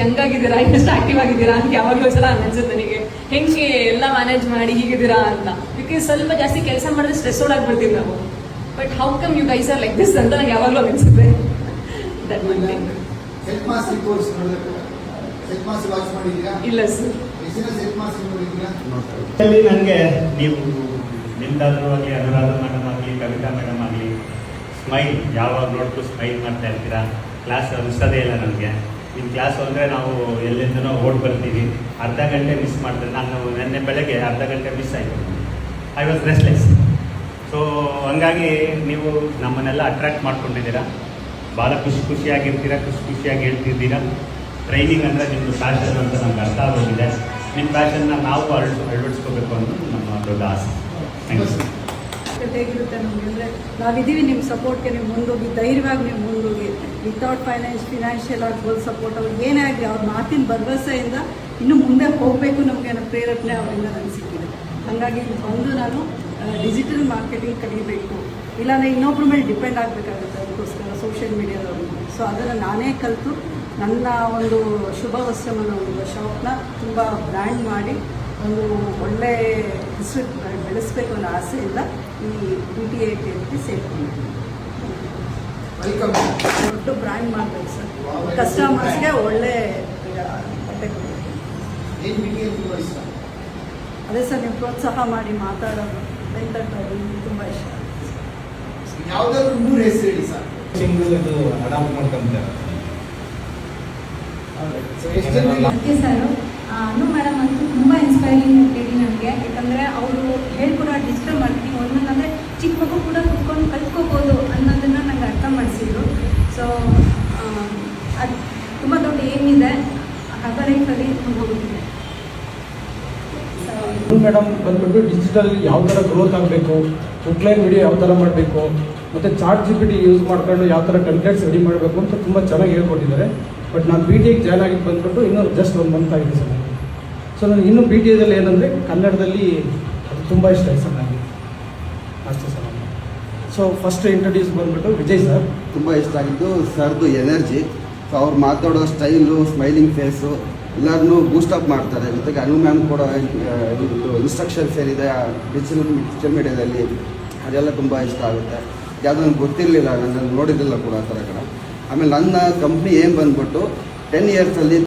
Young ಆಗಿದ್ದೀರಾ, ಇನ್ನಷ್ಟು active ಆಗಿದ್ದೀರಾ ಅಂತ ಯಾವಾಗಲೂ ಸಲ ಅನ್ಸುತ್ತೆ ನನಗೆ. ಹೆಂಗೆ ಎಲ್ಲ ಮ್ಯಾನೇಜ್ ಮಾಡಿ ಹೀಗಿದ್ದೀರಾ ಅಂತ. ಬಿಕಾಸ್ ಸ್ವಲ್ಪ ಜಾಸ್ತಿ ಕೆಲಸ ಮಾಡಿದ್ರೆ ಸ್ಟ್ರೆಸ್ ಔಟ್ ಆಗ್ಬಿಡ್ತೀವಿ ನಾವು. But how come you guys are like this ಅಂತ ನಂಗೆ ಯಾವಾಗಲೂ ಅನ್ಸುತ್ತೆ. ಇಲ್ಲ ಸರ್. ನನಗೆ ನೀವು ನಿಮ್ದಾದ್ರೂ ಆಗಲಿ, ಅನುರಾಧ ಮೇಡಮ್ ಆಗಲಿ, ಕವಿತಾ ಮೇಡಮ್ ಆಗಲಿ, ಸ್ಮೈಲ್ ಯಾವಾಗ ನೋಡ್ತು ಸ್ಮೈಲ್ ಮಾಡ್ತಾ ಇರ್ತೀರಾ. ಕ್ಲಾಸ್ ಅನಿಸೋದೇ ಇಲ್ಲ ನನಗೆ. ನಿಮ್ಮ ಕ್ಲಾಸ್ ಅಂದರೆ ನಾವು ಎಲ್ಲಿಂದನೋ ಓಡ್ ಬರ್ತೀವಿ. ಅರ್ಧ ಗಂಟೆ ಮಿಸ್ ಮಾಡ್ತಾರೆ. ನಾನು ನಿನ್ನೆ ಬೆಳಗ್ಗೆ ಅರ್ಧ ಗಂಟೆ ಮಿಸ್ ಆಯಿತು. I was restless. ಸೊ ಹಂಗಾಗಿ ನೀವು ನಮ್ಮನ್ನೆಲ್ಲ ಅಟ್ರಾಕ್ಟ್ ಮಾಡ್ಕೊಂಡಿದ್ದೀರಾ. ಭಾಳ ಖುಷಿಯಾಗಿರ್ತೀರಾ, ಖುಷಿಯಾಗಿ ಹೇಳ್ತಿದ್ದೀರಾ. ಟ್ರೈನಿಂಗ್ ಅಂದರೆ ನಿಮ್ಮದು ಪ್ಯಾಷನ್ ಅಂತ ನಮ್ಗೆ ಅರ್ಥ ಆಗೋಗಿದೆ. ನಿಮ್ಮ ಪ್ಯಾಷನ್ನ ನಾವು ಅಳವಡಿಸ್ಕೋಬೇಕು ಅನ್ನೋದು ನಮ್ಮ ದೊಡ್ಡ ಆಸೆ. Thank you. ಹೇಗಿರುತ್ತೆ ನಮಗೆ ಅಂದರೆ ನಾವಿದ್ದೀವಿ ನಿಮ್ಮ ಸಪೋರ್ಟ್ಗೆ. ನೀವು ಮುಂದೋಗಿ ಧೈರ್ಯವಾಗಿ ನೀವು ಮುಂದೋಗಿ ವಿತೌಟ್ ಫಿನಾನ್ಷಿಯಲ್ ಆಗಿ ಗೋಲ್ ಸಪೋರ್ಟ್ ಅವ್ರಿಗೆ ಏನೇ ಆಗಲಿ ಅವ್ರ ಮಾತಿನ ಭರವಸೆಯಿಂದ ಇನ್ನೂ ಮುಂದೆ ಹೋಗಬೇಕು ನಮಗೆ ಅನ್ನೋ ಪ್ರೇರಣೆ ಅವರಿಂದ ನನಗೆ ಸಿಕ್ಕಿದೆ. ಹಾಗಾಗಿ ಬಂದು ನಾನು ಡಿಜಿಟಲ್ ಮಾರ್ಕೆಟಿಂಗ್ ಕಲಿಬೇಕು, ಇಲ್ಲಾಂದರೆ ಇನ್ನೊಬ್ಬರ ಮೇಲೆ ಡಿಪೆಂಡ್ ಆಗಬೇಕಾಗುತ್ತೆ. ಅದಕ್ಕೋಸ್ಕರ ಸೋಷಿಯಲ್ ಮೀಡಿಯಾದವ್ರಿಗೆ. ಸೊ ಅದನ್ನು ನಾನೇ ಕಲಿತು ನನ್ನ ಒಂದು ಶುಭ ವಸ್ತ್ರವನ್ನು ಒಂದು ಶಾಪ್ನ ತುಂಬ ಬ್ರ್ಯಾಂಡ್ ಮಾಡಿ ಒಂದು ಒಳ್ಳೆ ಹೆಸರು ಬೆಳೆಸಬೇಕು ಅನ್ನೋ ಆಸೆಯಿಂದ ಈ BT8 ಸೇರ್ಕೊಂಡಿದ್ದೀನಿ. ದೊಡ್ಡ ಬ್ರ್ಯಾಂಡ್ ಮಾಡಬೇಕು ಸರ್, ಕಸ್ಟಮರ್ಸ್ಗೆ ಒಳ್ಳೆ ಬಟ್ಟೆ ಕೊಡಬೇಕು. ಅದೇ ಸರ್, ನೀವು ಪ್ರೋತ್ಸಾಹ ಮಾಡಿ ಮಾತಾಡೋದು ವೆಂಕಟರಾವ್ ತುಂಬ ಇಷ್ಟ. ಯಾವುದಾದ್ರು 3 ಹೆಸರು ಹೇಳಿ ಸರ್. ಅಡಾಪ್ಟ್ ಮಾಡ್ಕೊಂತಾರೆ ಸರ್. ಅನು ಮೇಡಮ್ ಅಂತೂ ತುಂಬ ಇನ್ಸ್ಪೈರಿಂಗ್ ಅಂತೇಳಿ ನನಗೆ. ಯಾಕಂದರೆ ಅವರು ಹೇಳ್ಕೊಡೋ ಡಿಜಿಟಲ್ ಮಾರ್ಕೆಟಿಂಗ್ ಒಂದೊಂದಂದರೆ ಚಿಕ್ಕ ಮಗು ಕೂಡ ಕುತ್ಕೊಂಡು ಕಲ್ತ್ಕೋಬೋದು ಅನ್ನೋದನ್ನು ನಂಗೆ ಅರ್ಥ ಮಾಡಿಸಿದ್ರು. ಸೊ ಅದು ತುಂಬ ದೊಡ್ಡ ಏನಿದೆ ಹಬ್ಬ ಲೈಫಲ್ಲಿ ಹೋಗುತ್ತಿದೆ. ಮೇಡಮ್ ಬಂದ್ಬಿಟ್ಟು ಡಿಜಿಟಲ್ ಯಾವ ಥರ ಗ್ರೋತ್ ಆಗಬೇಕು, ಔಟ್ಲೈನ್ ವಿಡಿಯೋ ಯಾವ ಥರ ಮಾಡಬೇಕು, ಮತ್ತು ChatGPT ಯೂಸ್ ಮಾಡ್ಕೊಂಡು ಯಾವ ಥರ ಕಂಟೆಂಟ್ಸ್ ರೆಡಿ ಮಾಡಬೇಕು ಅಂತ ತುಂಬ ಚೆನ್ನಾಗಿ ಹೇಳ್ಕೊಟ್ಟಿದ್ದಾರೆ. ಬಟ್ ನಾನು BT8 ಜಾಯ್ನ್ ಆಗಿದ್ದು ಬಂದ್ಬಿಟ್ಟು ಇನ್ನೂ ಜಸ್ಟ್ 1 ಮಂತ್ ಆಗಿದೆ ಸರ್. ಸೊ ನನಗೆ ಇನ್ನೂ BT8ದಲ್ಲಿ ಏನಂದರೆ ಕನ್ನಡದಲ್ಲಿ ಅದು ತುಂಬ ಇಷ್ಟ ಆಯ್ತು ಸರ್ ನನಗೆ. ಅಷ್ಟೇ ಸರ್. ಸೊ ಫಸ್ಟ್ ಇಂಟ್ರೊಡ್ಯೂಸ್ ಬಂದ್ಬಿಟ್ಟು ವಿಜಯ್ ಸರ್. ತುಂಬ ಇಷ್ಟ ಆಗಿದ್ದು ಸರ್ದು ಎನರ್ಜಿ. ಸೊ ಅವ್ರು ಮಾತಾಡೋ ಸ್ಟೈಲು, ಸ್ಮೈಲಿಂಗ್ ಫೇಸು ಎಲ್ಲರನ್ನೂ ಬೂಸ್ಟಪ್ ಮಾಡ್ತಾರೆ. ಜೊತೆಗೆ ಅನು ಮ್ಯಾಮ್ ಕೂಡ ಇನ್ಸ್ಟ್ರಕ್ಷನ್ಸ್ ಏನಿದೆ ಡಿಜಿಟಲ್ ಮೀಡಿಯಾದಲ್ಲಿ ಅದೆಲ್ಲ ತುಂಬ ಇಷ್ಟ ಆಗುತ್ತೆ. ಯಾವುದೋ ನನಗೆ ಗೊತ್ತಿರಲಿಲ್ಲ, ನಾನು ನೋಡಿದ್ದಿಲ್ಲ ಕೂಡ ಆ ಥರ ಕಡೆ. ಆಮೇಲೆ ನನ್ನ ಕಂಪ್ನಿ ಏನು ಬಂದ್ಬಿಟ್ಟು 10 ಇಯರ್ಸಲ್ಲಿ